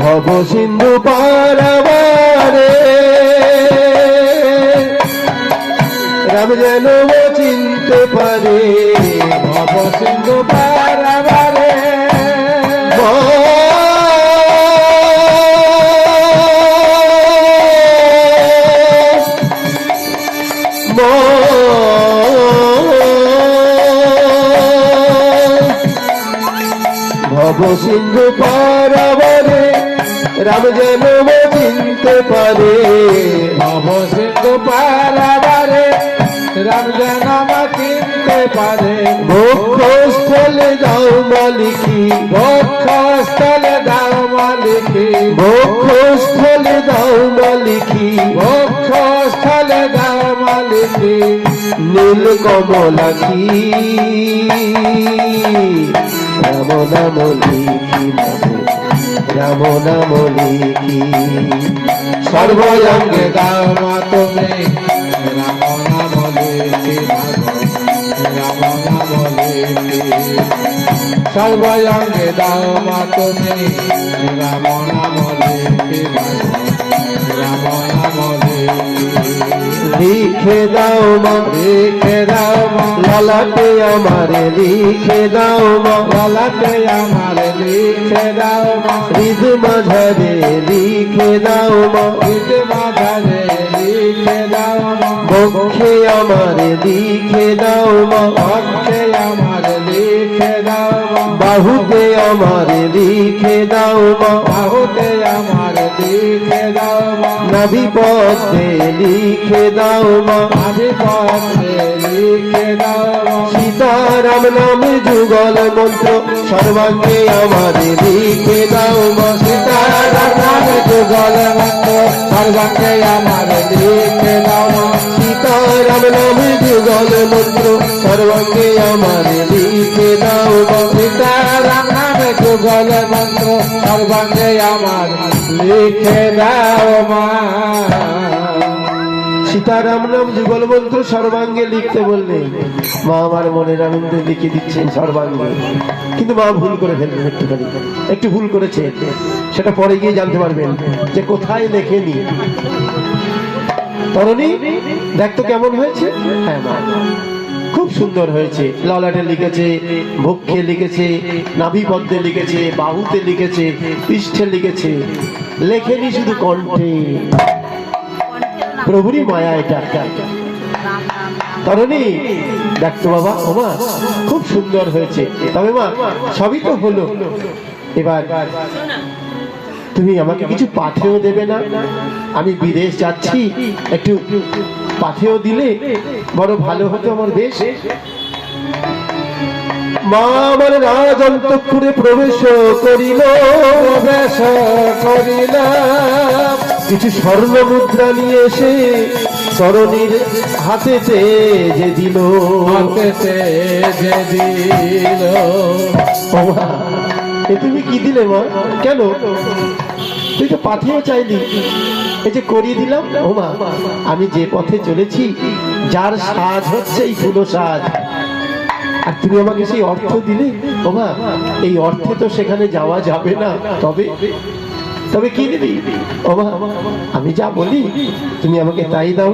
ভব সিন্ধু পারাবারে রাম যেন চিনতে পারে ভব সিন্ধু পারাবারে ভব সিন্ধু পারাবারে রাম যেন চিনতে পারে ভব সিন্ধু পারাবারে রাম যেন চিনতে পারে বক্ষস্থলে দাও মালিকি বক্ষস্থলে দাও মালিকি বক্ষস্থলে দাও মালিকি বক্ষস্থলে দাও মালিকি নীল কমলাকি রাম নাম লিখি রাম নাম লিখি সর্বঙ্গে দাও মা তুমি রাম নাম লিখি রাম নাম লিখি সর্বঙ্গে দাও মা তুমি রাম নাম লিখি রাম নাম লিখে দাও মা লিখে দাও মা লালাটে আমারে লিখে দাও মা লালাটে আমারে লিখে দাও মা হৃদ মাঝারে লিখে দাও মা হৃদ মাঝারে লিখে দাও মা বক্ষে আমারে লিখে দাও মা বক্ষে আমারে লিখে দাও মা বাহুতে আমারে লিখে দাও মা বাহুতে আমারে লিখে দাও মা নাভি পথে লিখে দাও মা নাভি পথে লিখে দাও মা সীতারাম নামে যুগল মন্ত্র সর্বাঙ্গে আমারে লিখে দাও মা সীতারাম নামে যুগল মন্ত্র সর্বাঙ্গে আমারে লিখে দাও মা সীতারাম নামে যুগল মন্ত্র সর্বাঙ্গে আমারে লিখে দাও মা সীতারাম নামে যুগল মন্ত্র সর্বাঙ্গে আমার লিখে দাও মা সীতারাম নাম যুগল মন্ত্র সর্বাঙ্গে লিখতে বললে মা আমার মনের আনন্দে লিখে দিচ্ছেন সর্বাঙ্গে, কিন্তু মা ভুল করে ফেলবেন, একটু ভুল করেছে, সেটা পরে গিয়ে জানতে পারবেন যে কোথায় লেখেনি। তরুণী দেখতো কেমন হয়েছে? হ্যাঁ মা খুব সুন্দর হয়েছে। ললাটে লিখেছে, বক্ষে লিখেছে, নাভি পদ্মে লিখেছে, বাহুতে লিখেছে, পৃষ্ঠে লিখেছে, লেখেনি শুধু কণ্ঠে। প্রভুরই মায়া এটা। তরুণী দেখতো বাবা ওমা খুব সুন্দর হয়েছে, তবে মা সবই তো হলো, এবার তুমি আমাকে কিছু পাথেও দেবে না? আমি বিদেশ যাচ্ছি, একটু পাথেও দিলে বড় ভালো হতো আমার দেশ। মা আমার রাজন্তপুরে প্রবেশ করিল, প্রবেশ করিল, কিছু স্বর্ণ মুদ্রা নিয়ে এসে তরুণীর হাতেতে যে দিল, হাতেতে যে দিল। এ তুমি কি দিলে মা? কেন তুই তো পাথেও চাইলি, এই যে করিয়ে দিলাম। ও মা আমি যে পথে চলেছি, যার সাজ হচ্ছে এই ফুলো সাজ, আর তুমি আমাকে সেই অর্থ দিলে। ও মা এই অর্থে তো সেখানে যাওয়া যাবে না, তবে তবে কি দিবি? ও মা আমি যা বলি তুমি আমাকে তাই দাও।